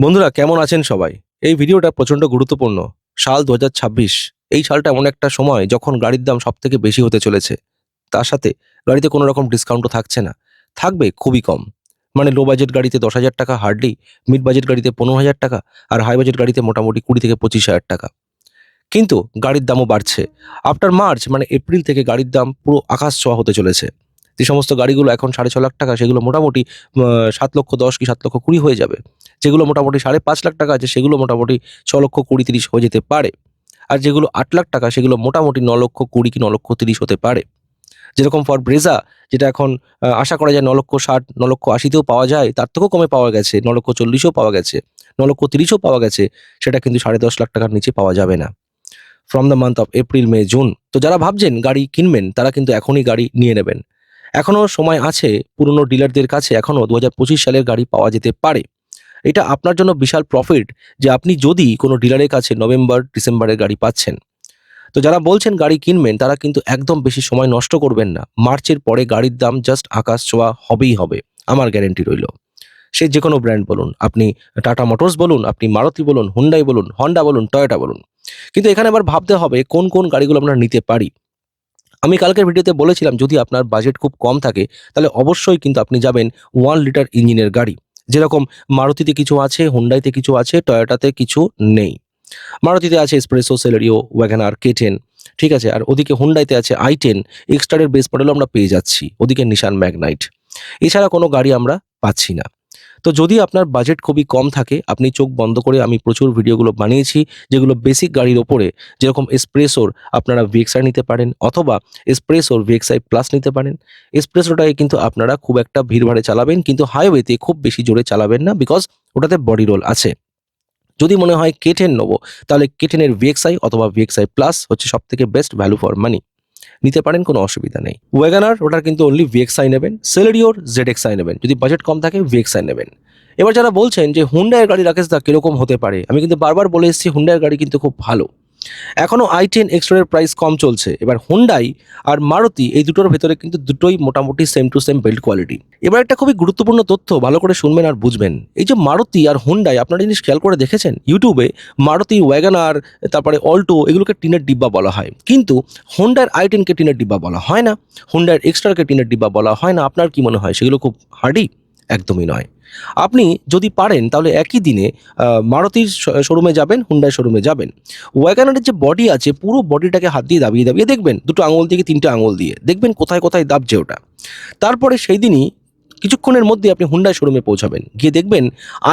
বন্ধুরা কেমন আছেন সবাই? এই ভিডিওটা প্রচন্ড গুরুত্বপূর্ণ। সাল ২০২৬। এই সালটা এমন একটা সময় যখন গাড়ির দাম সবথেকে বেশি হতে চলেছে। তার সাথে গাড়িতে কোনো রকম ডিসকাউন্টও থাকছে না। থাকবে খুবই কম। মানে লো বাজেট গাড়িতে ৳১০,০০০ হার্ডলি, মিড বাজেট গাড়িতে ৳১৫,০০০ আর হাই বাজেট গাড়িতে মোটামুটি ৳২০,০০০ থেকে ৳২৫,০০০। কিন্তু গাড়ির দামও বাড়ছে। আফটার মার্চ মানে এপ্রিল থেকে গাড়ির দাম পুরো আকাশ ছোঁয়া হতে চলেছে। যে সমস্ত গাড়িগুলো এখন ৳৬,৫০,০০০ সেগুলো মোটামুটি ৭,১০,০০০ কি ৭,২০,০০০ হয়ে যাবে। যেগুলো মোটামুটি ৳৫,৫০,০০০ আছে সেগুলো মোটামুটি ৬,২০,০০০-৩০ হয়ে যেতে পারে। আর যেগুলো ৳৮,০০,০০০ সেগুলো মোটামুটি ৯,২০,০০০ কি ৯,৩০,০০০ হতে পারে। যেরকম ফর ব্রেজা যেটা এখন আশা করা যায় ৯,৬০,০০০, ৯,৮০,০০০ তেও পাওয়া যায়, তার থেকেও কমে পাওয়া গেছে, ৯,৪০,০০০ পাওয়া গেছে, ৯,৩০,০০০ পাওয়া গেছে। সেটা কিন্তু ৳১০,৫০,০০০ র নিচে পাওয়া যাবে না। From the month of April, May, June. তো যারা ভাবছেন গাড়ি কিনবেন তারা কিন্তু এখনই গাড়ি নিয়ে নেবেন। এখনো সময় আছে, পুরনো ডিলারদের কাছে এখনো ২০২৫ সালের গাড়ি পাওয়া যেতে পারে। এটা আপনার জন্য বিশাল প্রফিট যে আপনি যদি কোনো ডিলারের কাছে নভেম্বর, ডিসেম্বরের গাড়ি পাচ্ছেন। তো যারা বলছেন গাড়ি কিনবেন তারা কিন্তু একদম বেশি সময় নষ্ট করবেন না। মার্চের পরে গাড়ির দাম জাস্ট আকাশ ছোঁয়া হবেই হবে। আমার গ্যারান্টি রইল। সে যেকোনো ব্র্যান্ড বলুন, আপনি টাটা মোটরস বলুন, আপনি মারুতি বলুন, হুন্ডাই বলুন, হন্ডা বলুন, টয়োটা বলুন। কিন্তু এখানে আবার ভাবতে হবে কোন গাড়িগুলো আমরা নিতে পারি। আমি কালকের ভিডিওতে বলেছিলাম যদি আপনার বাজেট খুব কম থাকে তাহলে অবশ্যই কিন্তু আপনি যাবেন 1 লিটার ইঞ্জিনের গাড়ি। যেরকম মারুতিতে কিছু আছে, হুন্ডাইতে কিছু আছে, টয়োটাতে কিছু নেই। মারুতিতে আছে এসপ্রেসো, সেলেরিও, ওয়াগনার, K10, ঠিক আছে? আর ওদিকে হুন্ডাইতে আছে i10, এক্সটারের বেস মডেলও আমরা পেয়ে যাচ্ছি। ওদিকে নিশান ম্যাগনাইট। এছাড়া কোনো গাড়ি আমরা পাচ্ছি না। তো যদি আপনার বাজেট খুবই কম থাকে, আপনি চোখ বন্ধ করে আমি প্রচুর ভিডিওগুলো বানিয়েছি, যেগুলো বেসিক গাড়ির ওপরে, যেরকম এসপ্রেসোর আপনারা VXI নিতে পারেন অথবা এসপ্রেসোর VXI প্লাস নিতে পারেন। এসপ্রেসোটাকে কিন্তু আপনারা খুব একটা ভিড়ভাড়ে চালাবেন, কিন্তু হাইওয়েতে খুব বেশি জোরে চালাবেন না, বিকজ ওটাতে বডি রোল আছে। যদি মনে হয় K10 নেবো, তাহলে K10 এর VXI অথবা VXI প্লাস হচ্ছে সবথেকে বেস্ট ভ্যালু ফর মানি। নিতে পারেন, কোনো অসুবিধা নেই। ওয়াগনার ওটার কিন্তু অনলি VXI নেবেন, সেলেরিওর ZXI নেবেন। যদি বাজেট কম থাকে VXI নেবেন। এবার যারা বলছেন যে হুন্ডাইয়ের গাড়ি রাকেশ দা কিরকম হতে পারে? আমি কিন্তু বারবার বলে এসেছি হুন্ডাইয়ের গাড়ি কিন্তু খুব ভালো। এখনো i10 এক্সট্রার প্রাইস কম চলছে। এবার হুন্ডাই আর মারুতি এই দুটোর ভেতরে কিন্তু দুটোই মোটামুটি same to same build quality. এবার একটা খুবই গুরুত্বপূর্ণ তথ্য ভালো করে শুনবেন আর বুঝবেন। এই যে মারুতি আর হুন্ডাই আপনারা জিনিস খেয়াল করে দেখেছেন? ইউটিউবে মারুতি ওয়াগনার, তারপরে অল্টো এগুলোকে টিনের ডিব্বা বলা হয়। কিন্তু হুন্ডার i10 কে টিনের ডিব্বা বলা হয় না। হুন্ডার এক্সট্রাকে টিনের ডিব্বা বলা হয় না। আপনার কি মনে হয় সেগুলো খুব হার্ডি? একদমই নয়। আপনি যদি পারেন তাহলে একই দিনে মারুতির শোরুমে যাবেন, হুন্ডাই শোরুমে যাবেন। ওয়াগনারের যে বডি আছে পুরো বডিটাকে হাত দিয়ে দাবিয়ে দেখবেন, ২ টো আঙুল থেকে ৩ টে আঙুল দিয়ে। দেখবেন কোথায় দাবছে ওটা। তারপরে সেই দিনই কিছুক্ষণের মধ্যে আপনি হুন্ডাই শোরুমে পৌঁছাবেন। গিয়ে দেখবেন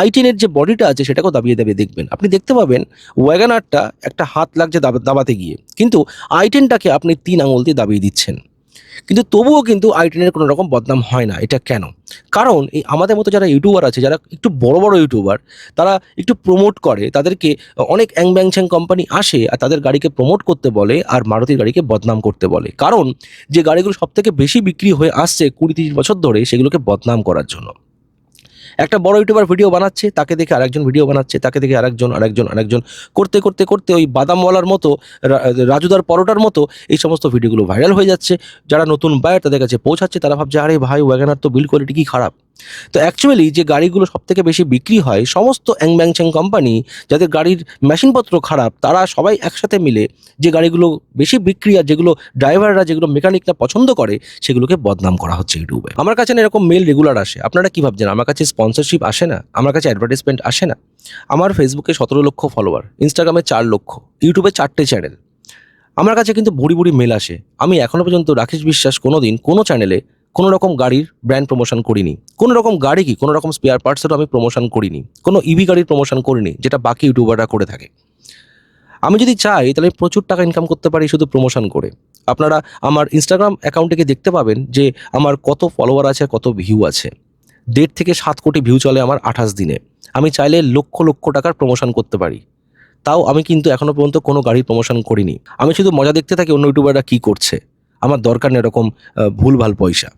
i10 এর যে বডিটা আছে সেটাকেও দাবিয়ে দেখবেন। আপনি দেখতে পাবেন ওয়াগনারটা একটা হাত লাগছে দাবাতে গিয়ে। কিন্তু i10টাকে আপনি ৩ আঙুল দিয়ে দাবিয়ে দিচ্ছেন। কিন্তু তবুও কিন্তু i10 এর কোনো রকম বদনাম হয় না। এটা কেন? কারণ এই আমাদের মতো যারা ইউটিউবার আছে, যারা একটু বড় ইউটিউবার, তারা একটু প্রমোট করে, তাদেরকে অনেক অ্যাং-ব্যাং-ছ্যাং কোম্পানি আসে আর তাদের গাড়িকে প্রমোট করতে বলে আর মারুতির গাড়িকে বদনাম করতে বলে। কারণ যে গাড়িগুলো সবথেকে বেশি বিক্রি হয়ে আসছে ২০-৩০ বছর ধরে সেগুলোকে বদনাম করার জন্য। একটা বড় ইউটিউবার ভিডিও বানাচ্ছে, তাকে দেখে আরেকজন ভিডিও বানাচ্ছে, তাকে দেখে আরেকজন করতে ওই বাদামওয়ালার মতো, রাজুদার পরোটার মতো এই সমস্ত ভিডিওগুলো ভাইরাল হয়ে যাচ্ছে। যারা নতুন বায়ার তাদের কাছে পৌঁছাচ্ছে, তারা ভাবছে আরে ভাই ওয়াগনার তো বিল্ড কোয়ালিটি কি খারাপ। তো অ্যাকচুয়ালি যে গাড়িগুলো সবথেকে বেশি বিক্রি হয় সমস্ত অ্যাং-ব্যাং-ছ্যাং কোম্পানি, যাদের গাড়ির মেশিনপত্র খারাপ, তারা সবাই একসাথে মিলে যে গাড়িগুলো বেশি বিক্রি আর যেগুলো ড্রাইভাররা, যেগুলো মেকানিকরা পছন্দ করে সেগুলোকে বদনাম করা হচ্ছে ইউটিউবে। আমার কাছে না এরকম মেল রেগুলার আসে। আপনারা কি ভাবছেন আমার কাছে স্পন্সরশিপ আসে না? আমার কাছে অ্যাডভার্টাইজমেন্ট আসে না? আমার ফেসবুকে ১৭ লক্ষ ফলোয়ার, ইনস্টাগ্রামে ৪ লক্ষ, ইউটিউবে ৪ টে চ্যানেল। আমার কাছে কিন্তু ভুরি মেল আসে। আমি এখনো পর্যন্ত রাকেশ বিশ্বাস কোনোদিন কোনো চ্যানেলে কোনো রকম গাড়ির ব্র্যান্ড প্রমোশন করিনি। কোনো রকম গাড়ি কি কোনো রকম স্পেয়ার পার্টসেরও আমি প্রমোশন করিনি। কোনো ইভি গাড়ির প্রমোশন করিনি, যেটা বাকি ইউটিউবাররা করে থাকে। আমি যদি চাই তাহলে প্রচুর টাকা ইনকাম করতে পারি শুধু প্রমোশন করে। আপনারা আমার ইনস্টাগ্রাম অ্যাকাউন্টে গিয়ে দেখতে পাবেন যে আমার কত ফলোয়ার আছে, কত ভিউ আছে। ১.৫ থেকে ৭ কোটি ভিউ চলে আমার ২৮ দিনে। আমি চাইলে লক্ষ টাকার প্রমোশন করতে পারি। তাও আমি কিন্তু এখনো পর্যন্ত কোনো গাড়ির প্রমোশন করিনি। আমি শুধু মজা দেখতে থাকি অন্য ইউটিউবাররা কি করছে। আমার দরকার নেই এরকম ভুলভাল পয়সা।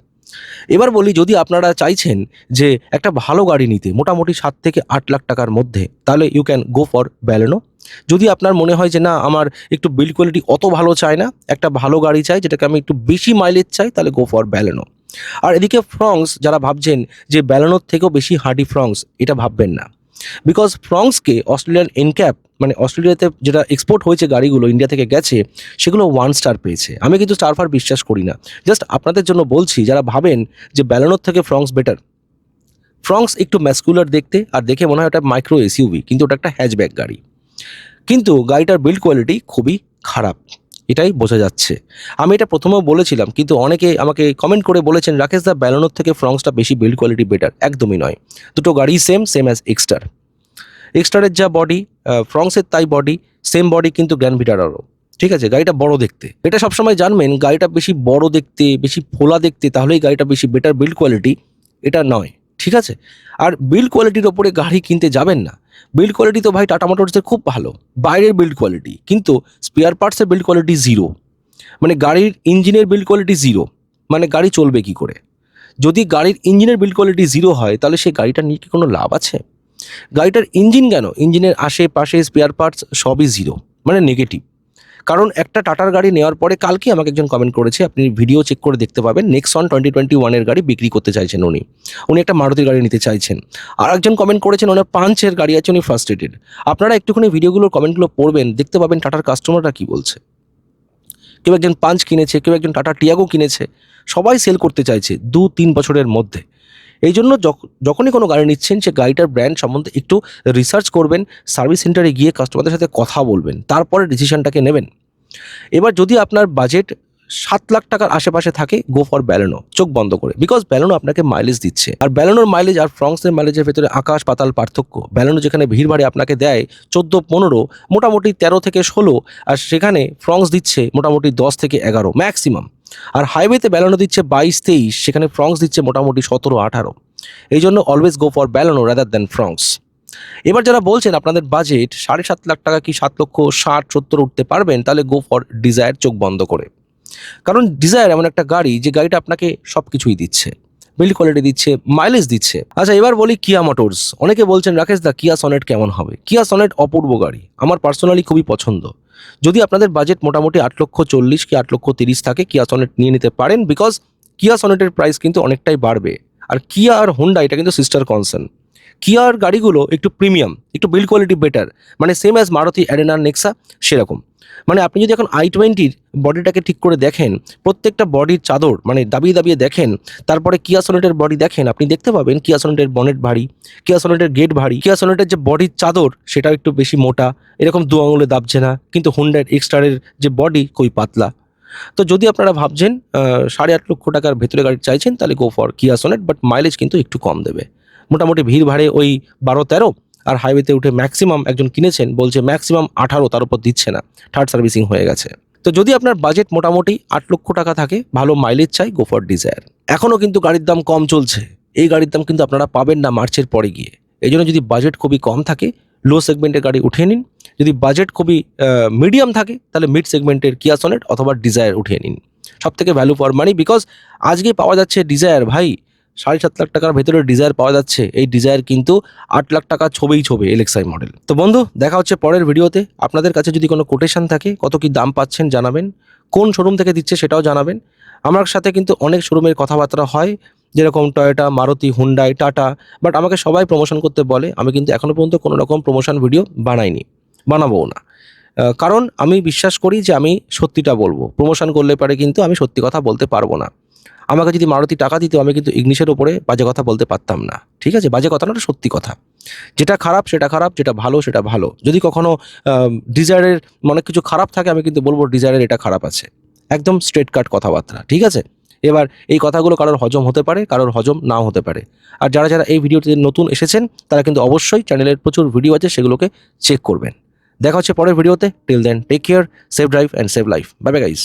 এবার বলি, যদি আপনারা চাইছেন যে একটা ভালো গাড়ি নিতে মোটামুটি ৭ থেকে ৮ লাখ টাকার মধ্যে, তাহলে you can go for Baleno. যদি আপনার মনে হয় যে না আমার একটু বিল্ড কোয়ালিটি অত ভালো চাই না, একটা ভালো গাড়ি চাই যেটাকে আমি একটু বেশি মাইলেজ চাই, তাহলে গো ফর ব্যালেনো। আর এদিকে ফ্রংস যারা ভাবছেন যে ব্যালেনোর থেকেও বেশি হার্ডি ফ্রংস, এটা ভাববেন না। বিকজ ফ্রংসকে অস্ট্রেলিয়ান এনক্যাপ মানে অস্ট্রেলিয়াতে যেটা এক্সপোর্ট হয়েছে গাড়িগুলো ইন্ডিয়া থেকে গেছে সেগুলো 1 স্টার পেয়েছে। আমি কিন্তু স্টার ফার বিশ্বাস করি না, জাস্ট আপনাদের জন্য বলছি যারা ভাবেন যে ব্যালেনোর থেকে ফ্রংস বেটার। ফ্রংস একটু ম্যাসকুলার দেখতে, আর দেখে মনে হয় ওটা মাইক্রো এসইউভি, কিন্তু ওটা একটা হ্যাচব্যাক গাড়ি। কিন্তু গাড়িটার বিল্ড কোয়ালিটি খুবই খারাপ, এটাই বোঝা যাচ্ছে। আমি এটা প্রথমেও বলেছিলাম, কিন্তু অনেকে আমাকে কমেন্ট করে বলেছেন রাকেশ দা ব্যালেনোর থেকে ফ্রংসটা বেশি বিল্ড কোয়ালিটি বেটার। একদমই নয়, দুটো গাড়ি সেম অ্যাজ এক্সটার। এক্সটারের যা বডি, ফ্রংসের তাই বডি, সেম বডি কিন্তু গ্র্যান্ড ভিটারারও। ঠিক আছে, গাড়িটা বড় দেখতে, এটা সবসময় জানবেন। গাড়িটা বেশি বড় দেখতে, বেশি ফোলা দেখতে, তাহলেই গাড়িটা বেশি বেটার বিল্ড কোয়ালিটি, এটা নয়। ঠিক আছে, আর বিল্ড কোয়ালিটির ওপরে গাড়ি কিনতে যাবেন না। বিল্ড কোয়ালিটি তো ভাই টাটা মোটরসের খুব ভালো, বাইরের বিল্ড কোয়ালিটি, কিন্তু স্পেয়ার পার্টসের বিল্ড কোয়ালিটি জিরো। মানে গাড়ির ইঞ্জিনের বিল্ড কোয়ালিটি জিরো, মানে গাড়ি চলবে কি করে? যদি গাড়ির ইঞ্জিনের বিল্ড কোয়ালিটি জিরো হয়, তাহলে সেই গাড়িটা নিয়ে কি কোনো লাভ আছে? গাড়িটার ইঞ্জিন কেন, ইঞ্জিনের আশেপাশে স্পেয়ার পার্টস সবই জিরো, মানে নেগেটিভ। কারণ একটা টাটার গাড়ি নেওয়ার পরে, কালকে আমাকে একজন কমেন্ট করেছে, আপনি ভিডিও চেক করে দেখতে পাবেন, নেক্সন 2021 গাড়ি বিক্রি করতে চাইছেন উনি একটা মারুতির গাড়ি নিতে চাইছেন। আর একজন কমেন্ট করেছেন ওনার পাঞ্চের গাড়ি আছে, উনি ফার্স্ট্রেটেড। আপনারা একটুখানি ভিডিওগুলোর কমেন্টগুলো পড়বেন, দেখতে পাবেন টাটার কাস্টমাররা কি বলছে। কেউ একজন পাঞ্চ কিনেছে, কেউ একজন টাটা টিয়াগো কিনেছে, সবাই সেল করতে চাইছে 2-3 বছরের মধ্যে। এই জন্য যখনই কোনো গাড়ি নিচ্ছেন, সে গাড়িটার ব্র্যান্ড সম্বন্ধে একটু রিসার্চ করবেন, সার্ভিস সেন্টারে গিয়ে কাস্টমারদের সাথে কথা বলবেন, তারপরে ডিসিশনটাকে নেবেন। এবার যদি আপনার বাজেট 7 লাখ টাকার আশেপাশে থাকে, গো ফর ব্যালেনো, চোখ বন্ধ করে। বিকজ ব্যালেনো আপনাকে মাইলেজ দিচ্ছে, আর ব্যালেনোর মাইলেজ আর ফ্রংসের মাইলেজের ভেতরে আকাশ পাতাল পার্থক্য। ব্যালেনো যেখানে ভিড় ভাড়ে আপনাকে দেয় 14-15, মোটামুটি 13 থেকে 16, আর সেখানে ফ্রংস দিচ্ছে মোটামুটি 10 থেকে 11 ম্যাক্সিমাম। আর হাইওয়েতে ব্যালেনো দিচ্ছে 22-23, সেখানে ফ্রংস দিচ্ছে মোটামুটি 17-18। এই জন্য always go for Baleno rather than Fronx. এবার যারা বলছেন আপনাদের বাজেট 7.5 লাখ টাকা কি 7,60,70 উঠতে পারবেন, তাহলে গো ফর ডিজায়ার, চোখ বন্ধ করে। কারণ ডিজায়ার এমন একটা গাড়ি যে গাড়িটা আপনাকে সব কিছুই দিচ্ছে, বিল্ড কোয়ালিটি দিচ্ছে, মাইলেজ দিচ্ছে। আচ্ছা, এবার বলি কিয়া মোটরস। অনেকে বলছেন রাকেশ দা কিয়া সনেট কেমন হবে? কিয়া সনেট অপূর্ব গাড়ি, আমার পার্সোনালি খুবই পছন্দ। যদি আপনাদের বাজেট মোটামুটি 8,40,000 কি 8,30,000 থাকে, কিয়া সনেট নিয়ে নিতে পারেন। বিকজ কিয়া সনেটের প্রাইস কিন্তু অনেকটাই বাড়বে। আর কিয়া আর হোন্ডা এটা কিন্তু সিস্টার কনসার্ন। কিয়ার গাড়িগুলো একটু প্রিমিয়াম, একটু বিল্ড কোয়ালিটি বেটার, মানে same as Maruti arena, Nexa, সেরকম। মানে আপনি যদি এখন i20-র বডিটাকে ঠিক করে দেখেন, প্রত্যেকটা বডির চাদর মানে দাবিয়ে দাবিয়ে দেখেন, তারপরে কিয়া সোনেটের বডি দেখেন, আপনি দেখতে পাবেন কিয়া সোনেটের বনেট ভারী, কিয়া সোনেটের গেট ভারী, কিয়া সোনেটের যে বডির চাদর সেটাও একটু বেশি মোটা, এরকম 2 আঙুলে দাবছে না। কিন্তু হুন্ডার এক্সটারের যে বডি খুবই পাতলা। তো যদি আপনারা ভাবছেন 8.5 লক্ষ টাকার ভেতরে গাড়ি চাইছেন, তাহলে গো ফর কিয়া সোনেট, বাট মাইলেজ কিন্তু একটু কম দেবে। মোটামুটি ভিড় ভাড়ে ওই 12-13, আর হাইওয়েতে উঠে ম্যাক্সিমাম একজন কিনেছেন বলছে ম্যাক্সিমাম 18, তার উপর দিচ্ছে না, থার্ড সার্ভিসিং হয়ে গেছে। তো যদি আপনার বাজেট মোটামুটি 8 লক্ষ টাকা থাকে, ভালো মাইলেজ চাই, গো ফর ডিজায়ার। এখনও কিন্তু গাড়ির দাম কম চলছে, এই গাড়ির দাম কিন্তু আপনারা পাবেন না মার্চের পরে গিয়ে। এই জন্য যদি বাজেট খুবই কম থাকে, লো সেগমেন্টের গাড়ি উঠিয়ে নিন। যদি বাজেট খুবই মিডিয়াম থাকে, তাহলে মিড সেগমেন্টের কিয়া সনেট অথবা ডিজায়ার উঠিয়ে নিন। সব থেকে ভ্যালু ফর মানি, বিকজ আজকে পাওয়া যাচ্ছে ডিজায়ার ভাই 7.5 লাখ টাকার ভেতরে ডিজায়ার পাওয়া যাচ্ছে। এই ডিজায়ার কিন্তু 8 লাখ টাকা ছবে এলএক্সআই মডেল। তো বন্ধু, দেখা হচ্ছে পরের ভিডিওতে। আপনাদের কাছে যদি কোনো কোটেশন থাকে, কত কি দাম পাচ্ছেন জানাবেন, কোন শোরুম থেকে দিচ্ছে সেটাও জানাবেন। আমার সাথে কিন্তু অনেক শোরুমের কথাবার্তা হয়, যেরকম Toyota, Maruti, Hyundai, tata, but আমাকে সবাই প্রমোশন করতে বলে। আমি কিন্তু এখনো পর্যন্ত কোনো রকম প্রমোশন ভিডিও বানাইনি, বানাবও না। কারণ আমি বিশ্বাস করি যে আমি সত্যিটা বলবো। প্রমোশন করলে পারে কিন্তু আমি সত্যি কথা বলতে পারবো না। আমাকে যদি মারুতি টাকা দিত, আমি কিন্তু ইগনিশের ওপরে বাজে কথা বলতে পারতাম না। ঠিক আছে, বাজে কথা না, সত্যি কথা। যেটা খারাপ সেটা খারাপ, যেটা ভালো সেটা ভালো। যদি কখনো ডিজায়ারের অনেক কিছু খারাপ থাকে, আমি কিন্তু বলবো ডিজায়ারের এটা খারাপ আছে। একদম স্ট্রেট কাট কথাবার্তা, ঠিক আছে? এবার এই কথাগুলো কারোর হজম হতে পারে, কারোর হজম নাও হতে পারে। আর যারা যারা এই ভিডিওতে নতুন এসেছেন, তারা কিন্তু অবশ্যই চ্যানেলের প্রচুর ভিডিও আছে, সেগুলোকে চেক করবেন। দেখা হচ্ছে পরের ভিডিওতে। Till then, take care, safe drive and save life. Bye bye guys.